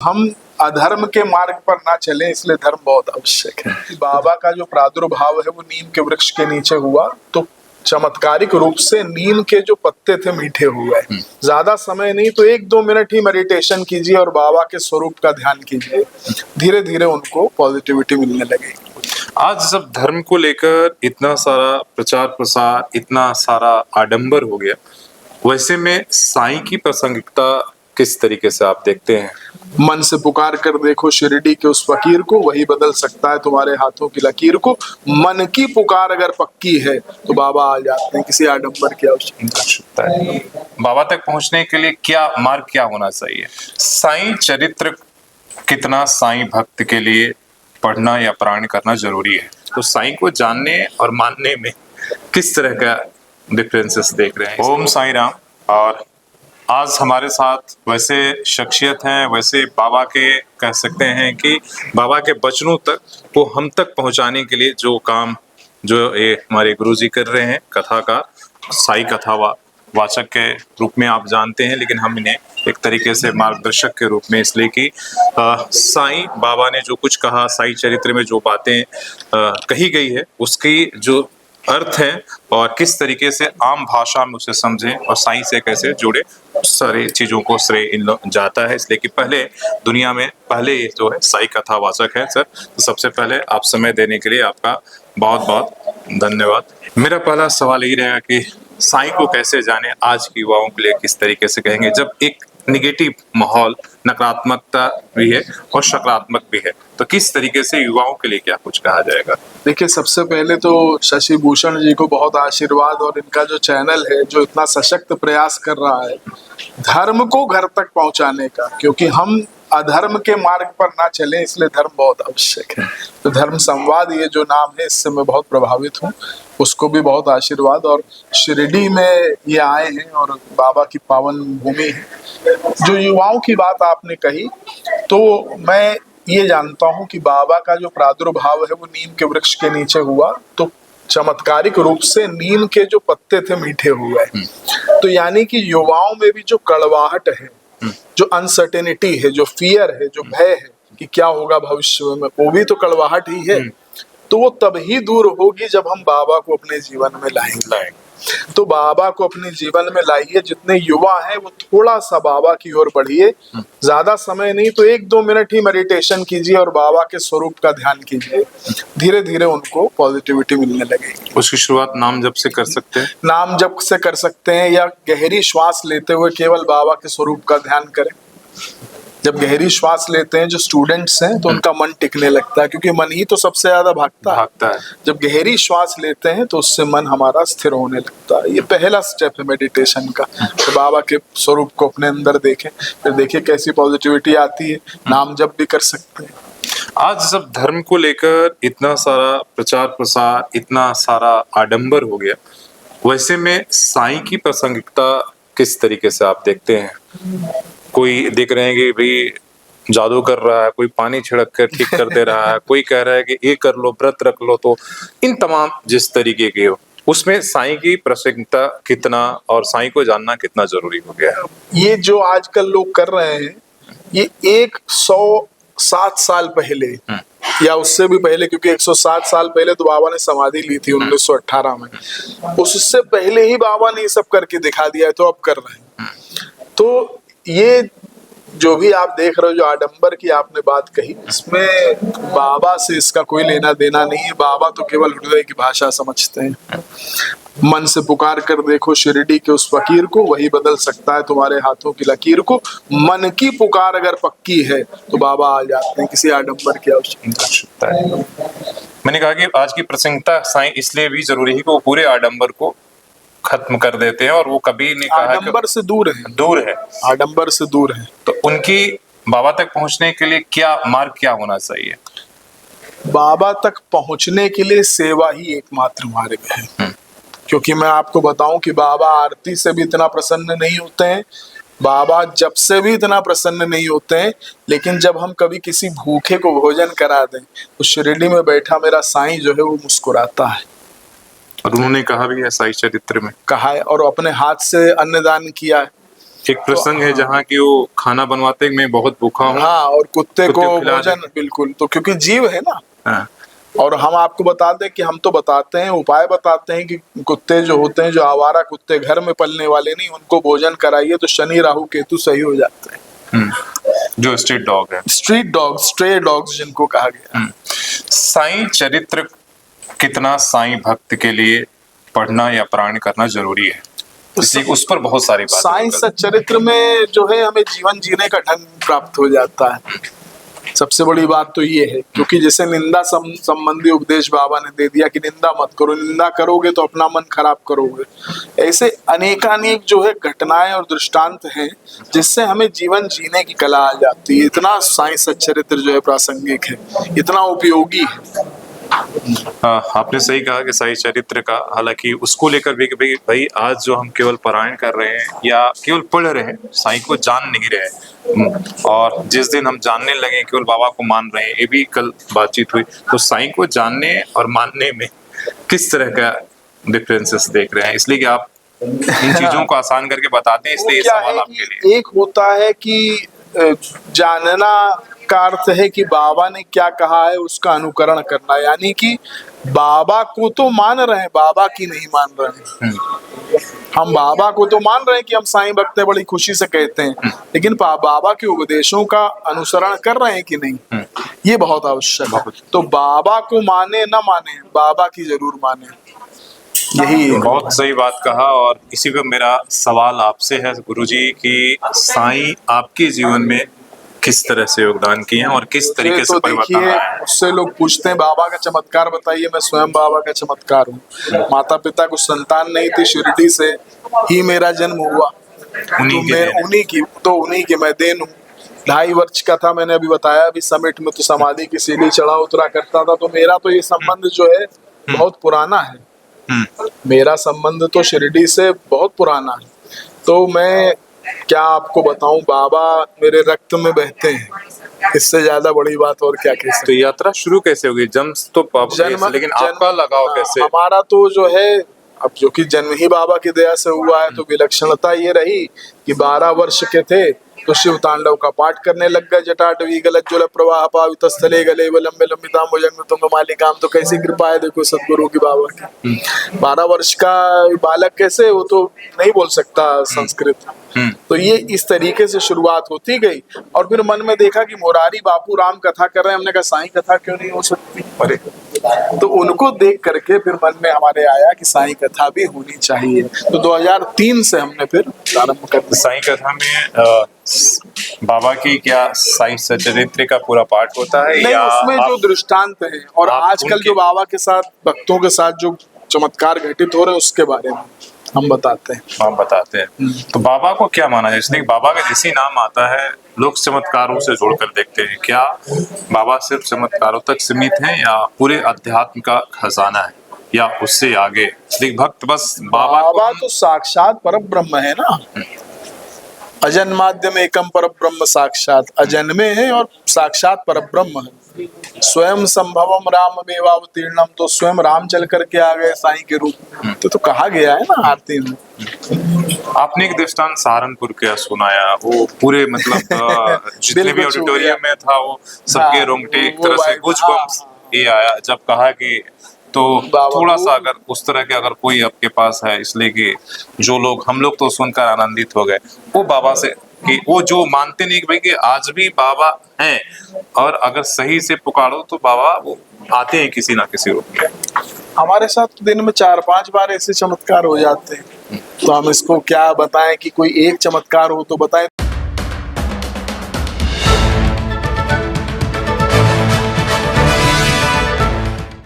हम अधर्म के मार्ग पर ना चलें, इसलिए धर्म बहुत आवश्यक है। बाबा का जो प्रादुर्भाव है वो नीम के वृक्ष के नीचे हुआ, तो चमत्कारिक रूप से नीम के जो पत्ते थे मीठे हो गए। ज्यादा समय नहीं तो 1-2 मिनट ही मेडिटेशन कीजिए और बाबा के स्वरूप का ध्यान कीजिए, धीरे धीरे उनको पॉजिटिविटी मिलने लगेगी। आज जब धर्म को लेकर इतना सारा प्रचार प्रसार, इतना सारा आडंबर हो गया, वैसे में साईं की प्रासंगिकता किस तरीके से आप देखते हैं? मन से पुकार कर देखो शिरडी के उस फकीर को, वही बदल सकता है तुम्हारे हाथों की लकीर को। मन की पुकार अगर पक्की है तो बाबा आ जाते हैं, किसी आडंबर की आवश्यकता है। बाबा तक पहुंचने के लिए क्या मार्ग क्या होना चाहिए? साईं चरित्र कितना साईं भक्त के लिए पढ़ना या पारायण करना जरूरी है? तो साईं को जानने और मानने में किस तरह का डिफरेंसेस देख रहे हैं? ओम साईं राम। और आज हमारे साथ वैसे शख्सियत हैं, वैसे बाबा के कह सकते हैं कि बाबा के वचनों तक वो हम तक पहुंचाने के लिए जो काम जो ये हमारे गुरुजी कर रहे हैं, कथाकार, साई कथा वाचक के रूप में आप जानते हैं, लेकिन हम इन्हें एक तरीके से मार्गदर्शक के रूप में, इसलिए कि साईं बाबा ने जो कुछ कहा, साईं चरित्र में जो बातें कही गई है, उसकी जो अर्थ है और किस तरीके से आम भाषा में उसे समझें और साईं से कैसे जुड़े, सारी चीजों को श्रेय इन जाता है। इसलिए कि पहले दुनिया में पहले जो है साईं कथावाचक है सर। तो सबसे पहले आप समय देने के लिए आपका बहुत बहुत धन्यवाद। मेरा पहला सवाल यही रहेगा कि साईं को कैसे जाने, आज के युवाओं के लिए किस तरीके से कहेंगे, जब एक निगेटिव माहौल, नकारात्मकता भी है और सकारात्मक भी है, तो किस तरीके से युवाओं के लिए क्या कुछ कहा जाएगा? देखिए, सबसे पहले तो शशि भूषण जी को बहुत आशीर्वाद, और इनका जो चैनल है जो इतना सशक्त प्रयास कर रहा है धर्म को घर तक पहुंचाने का, क्योंकि हम अधर्म के मार्ग पर ना चलें, इसलिए धर्म बहुत आवश्यक है। तो धर्म संवाद ये जो नाम है, इससे मैं बहुत प्रभावित हूँ, उसको भी बहुत आशीर्वाद। और शिरडी में ये आए हैं और बाबा की पावन भूमि है। जो युवाओं की बात आपने कही, तो मैं ये जानता हूँ कि बाबा का जो प्रादुर्भाव है वो नीम के वृक्ष के नीचे हुआ, तो चमत्कारिक रूप से नीम के जो पत्ते थे मीठे हो गए। तो यानी कि युवाओं में भी जो कड़वाहट है, जो अनसर्टेनिटी है, जो फियर है, जो भय है कि क्या होगा भविष्य में, वो भी तो कड़वाहट ही है। तो वो तभी दूर होगी जब हम बाबा को अपने जीवन में लाएंगे। तो बाबा को अपने जीवन में लाइए, जितने युवा हैं वो थोड़ा सा बाबा की ओर बढ़िए। ज्यादा समय नहीं तो 1-2 मिनट ही मेडिटेशन कीजिए और बाबा के स्वरूप का ध्यान कीजिए, धीरे धीरे उनको पॉजिटिविटी मिलने लगेगी। उसकी शुरुआत नाम जप से कर सकते हैं? नाम जप से कर सकते हैं, या गहरी श्वास लेते हुए केवल बाबा के स्वरूप का ध्यान करें। जब गहरी श्वास लेते हैं जो स्टूडेंट्स हैं, तो उनका मन टिकने लगता है, क्योंकि मन ही तो सबसे ज्यादा भागता है। जब गहरी श्वास लेते हैं तो उससे मन हमारा स्थिर होने लगता है। ये पहला स्टेप है मेडिटेशन का। तो बाबा के स्वरूप को अपने अंदर देखें, फिर देखिए कैसी पॉजिटिविटी आती है। नाम जप भी कर सकते हैं। आज जब धर्म को लेकर इतना सारा प्रचार प्रसार, इतना सारा आडंबर हो गया, वैसे में साईं की प्रासंगिकता किस तरीके से आप देखते हैं? कोई देख रहे हैं कि भाई जादू कर रहा है, कोई पानी छिड़क कर ठीक कर दे रहा है, कोई कह रहा है कि ये कर लो, व्रत रख लो। तो इन तमाम जिस तरीके के हो, उसमें साईं की प्रासंगिकता कितना और साईं को जानना कितना जरूरी हो गया है? ये जो आजकल लोग कर रहे हैं, ये 107 साल पहले या उससे भी पहले, क्योंकि 107 साल पहले तो बाबा ने समाधि ली थी 1918 में, उससे पहले ही बाबा ने ये सब करके दिखा दिया है, तो अब कर रहे हैं। तो ये जो भी आप देख रहे हो, जो आडंबर की आपने बात कही, इसमें बाबा से इसका कोई लेना देना नहीं है। बाबा तो केवल हृदय की भाषा समझते हैं। मन से पुकार कर देखो शिरडी के उस फकीर को, वही बदल सकता है तुम्हारे हाथों की लकीर को। मन की पुकार अगर पक्की है तो बाबा आ जाते हैं, किसी आडंबर की आवश्यकता है। मैंने कहा कि आज की प्रासंगिकता साईं इसलिए भी जरूरी है कि वो पूरे आडंबर को खत्म कर देते हैं, और वो कभी नहीं कहा आडंबर से दूर है, आडंबर से दूर है। तो उनकी बाबा तक पहुंचने के लिए क्या मार्ग क्या होना चाहिए? बाबा तक पहुंचने के लिए सेवा ही एकमात्र मार्ग है। क्योंकि मैं आपको बताऊं कि बाबा आरती से भी इतना प्रसन्न नहीं होते हैं, बाबा जब से भी इतना प्रसन्न नहीं होते हैं, लेकिन जब हम कभी किसी भूखे को भोजन करा दें तो शिरडी में बैठा मेरा साईं जो है वो मुस्कुराता है। और उन्होंने कहा भी है साईं चरित्र में, कहा है, और अपने हाथ से अन्नदान किया है। एक प्रसंग है जहाँ की वो खाना बनवाते मैं बहुत भूखा हूँ। हाँ, और कुत्ते को को खिला भोजन, बिल्कुल, तो क्योंकि जीव है ना। हाँ, और हम आपको बता दें कि हम तो बताते हैं, उपाय बताते हैं कि कुत्ते जो होते हैं, जो आवारा कुत्ते घर में पलने वाले नहीं, उनको भोजन कराइए तो शनि राहु केतु सही हो जाते हैं। जो स्ट्रीट डॉग है, स्ट्रीट डॉग, स्ट्रे डॉग्स जिनको कहा गया। साईं चरित्र कितना साईं भक्त के लिए पढ़ना या पारायण करना जरूरी है, इसलिए उस पर बहुत सारी बातें साईं सच्चरित्र में जो है हमें जीवन जीने का ढंग प्राप्त हो जाता है। सबसे बड़ी बात तो ये है, क्योंकि जैसे निंदा संबंधी उपदेश बाबा ने दे दिया कि निंदा मत करो, निंदा करोगे तो अपना मन खराब करोगे। ऐसे अनेकानेक जो है घटनाएं और दृष्टांत हैं जिससे हमें जीवन जीने की कला आ जाती है। इतना साईं सच्चरित्र जो है प्रासंगिक है, इतना उपयोगी है। आपने सही कहा कि साईं चरित्र का, हालांकि उसको लेकर भी कि भाई आज जो हम केवल पारायण कर रहे हैं या केवल पढ़ रहे हैं, साईं को जान नहीं रहे, और जिस दिन हम जानने लगे केवल बाबा को मान रहे हैं, ये भी कल बातचीत हुई, तो साईं को जानने और मानने में किस तरह का डिफरेंसेस देख रहे हैं, इसलिए कि आप इन चीजों को आसान करके बताते हैं, इसलिए ये सवाल आपके लिए। एक होता है कि जानना का अर्थ है कि बाबा ने क्या कहा है उसका अनुकरण करना, यानी कि बाबा को तो मान रहे हैं, बाबा की नहीं मान रहे हैं। हम बाबा को तो मान रहे हैं कि हम साईं भक्त हैं, बड़ी खुशी से कहते हैं, लेकिन बाबा के उपदेशों का अनुसरण कर रहे हैं कि नहीं, ये बहुत आवश्यक है। तो बाबा को माने न माने, बाबा की जरूर माने, यही बहुत सही बात कहा। और इसी पे मेरा सवाल आपसे है गुरुजी कि साईं आपके जीवन में किस तरह से योगदान किए हैं और किस तरीके से परिवर्तन आया है? उससे लोग पूछते हैं बाबा का चमत्कार बताइए, मैं स्वयं बाबा का चमत्कार हूँ। माता पिता को संतान नहीं थी, शिरडी से ही मेरा जन्म हुआ, उन्हीं की मैं देन हूँ। 2.5 वर्ष का था, मैंने अभी बताया, अभी समिट में तो समाधि की सीढ़ी चढ़ा उतरा करता था। तो मेरा तो ये संबंध जो है बहुत पुराना है, मेरा संबंध तो शिरडी से बहुत पुराना है। तो मैं क्या आपको बताऊं, बाबा मेरे रक्त में बहते हैं, इससे ज्यादा बड़ी बात और क्या कह सकते। तो यात्रा शुरू कैसे होगी? जन्म तो जन्म, लेकिन आपका लगाव कैसे? हमारा तो जो है, अब जो कि जन्म ही बाबा की दया से हुआ है, तो विलक्षणता ये रही कि 12 वर्ष के थे तो शिव तांडव का पाठ करने लग गए। जटाटवी गलत ज्वल प्रवाह पावित स्थले गले लंबे लंबिताम भुजंग तुंग मालिकाम। तो कैसी कृपा है देखो सदगुरु की बाबा की। 12 वर्ष का बालक कैसे, वो तो नहीं बोल सकता संस्कृत। तो ये इस तरीके से शुरुआत होती गई, और फिर मन में देखा कि मुरारी बापू राम कथा कर रहे हैं, हमने कहा साईं कथा क्यों नहीं हो सकती। अरे तो उनको देख करके फिर मन में हमारे आया कि साईं कथा भी होनी चाहिए। तो 2003 से हमने फिर प्रारंभ कर दिया। साईं कथा में बाबा की क्या साईं सच्चरित्र का पूरा पाठ होता है नहीं, या उसमें जो दृष्टांत है और आजकल जो बाबा के साथ भक्तों के साथ जो चमत्कार घटित हो रहे हैं उसके बारे में हम बताते हैं। तो बाबा को क्या माना जाए? इसलिए बाबा का जैसे ही नाम आता है लोग चमत्कारों से जोड़कर देखते हैं। क्या बाबा सिर्फ चमत्कारों तक सीमित हैं या पूरे अध्यात्म का खजाना है या उससे आगे? भक्त बस बाबा तो साक्षात परब्रह्म है ना, अजन्माद्यम एकम परब्रह्म साक्षात, अजन्मे है और साक्षात परब्रह्म है। स्वयं संभवम राममेवावतीर्णम, तो स्वयं राम चल करके आ गए साईं के रूप में, तो कहा गया है ना आरती में। आपने एक दृष्टांत सहारनपुर का सुनाया, वो पूरे मतलब जितने भी ऑडिटोरियम में था वो सबके रोंगटे एक तरह से गूज़बम्प्स ये आया जब कहा कि, तो थोड़ा सा अगर उस तरह के अगर कोई आपके पास है, इसलिए कि जो लोग, हम लोग तो सुनकर आनंदित हो गए वो बाबा से, कि वो जो मानते नहीं कि भाई कि आज भी बाबा हैं, और अगर सही से पुकारो तो बाबा वो आते हैं किसी ना किसी रूप में। हमारे साथ दिन में 4-5 बार ऐसे चमत्कार हो जाते हैं, तो हम इसको क्या बताएं कि कोई एक चमत्कार हो तो बताएं।